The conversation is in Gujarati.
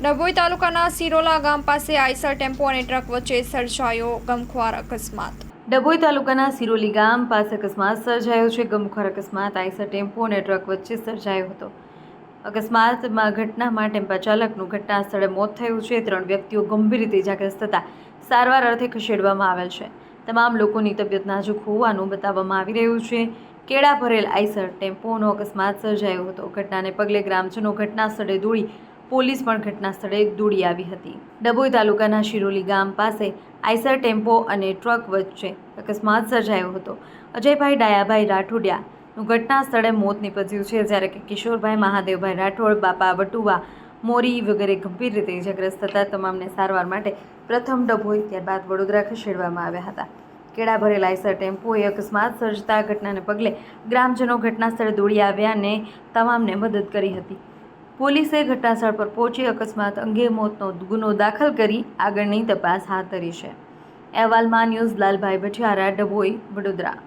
ડભોઈ તાલુકાના સિરોલા ગામ પાસે આઈસર ટેમ્પો અને ટ્રક વચ્ચે સર્જાયો ગમખ્વાર અકસ્માત। ડભોઈ તાલુકાના સિરોલી ગામ પાસે અકસ્માત સર્જાયો છે। ગમખ્વાર અકસ્માત આઈસર ટેમ્પો અને ટ્રક વચ્ચે સર્જાયો હતો। અકસ્માતમાં ઘટનામાં ટેમ્પા ચાલકનું ઘટના સ્થળે મોત થયું છે। 3 વ્યક્તિઓ ગંભીર રીતે ઇજાગ્રસ્ત થતા સારવાર અર્થે ખસેડવામાં આવેલ છે। તમામ લોકોની તબિયત નાજુક હોવાનું બતાવવામાં આવી રહ્યું છે। કેળા ભરેલ આઈસર ટેમ્પોનો અકસ્માત સર્જાયો હતો। ઘટનાને પગલે ગ્રામજનો ઘટના સ્થળે દોડી પોલીસ પણ ઘટના સ્થળે દોડી આવી હતી। ડભોઈ તાલુકાના શિરોલી ગામ પાસે આઈસર ટેમ્પો અને ટ્રક વચ્ચે અકસ્માત સર્જાયો હતો। અજયભાઈ ડાયાભાઈ રાઠોડિયાનું ઘટના સ્થળે મોત નીપજ્યું છે, જ્યારે કે કિશોરભાઈ મહાદેવભાઈ રાઠોડ, બાપા વટુવા મોરી વગેરે ગંભીર રીતે ઇજાગ્રસ્ત થતા તમામને સારવાર માટે પ્રથમ ડભોઈ ત્યારબાદ વડોદરા ખસેડવામાં આવ્યા હતા। કેળા ભરેલ આઈસર ટેમ્પોએ અકસ્માત સર્જતા ઘટનાને પગલે ગ્રામજનો ઘટના સ્થળે દોડી આવ્યા અને તમામને મદદ કરી હતી। પોલીસે ઘટનાસ્થળ પર પહોંચી અકસ્માત અંગે મોતનો ગુનો દાખલ કરી આગળની તપાસ હાથ ધરી છે। અહેવાલમાં ન્યૂઝ લાલભાઈ ભઠિયારા, ડભોઈ, વડોદરા।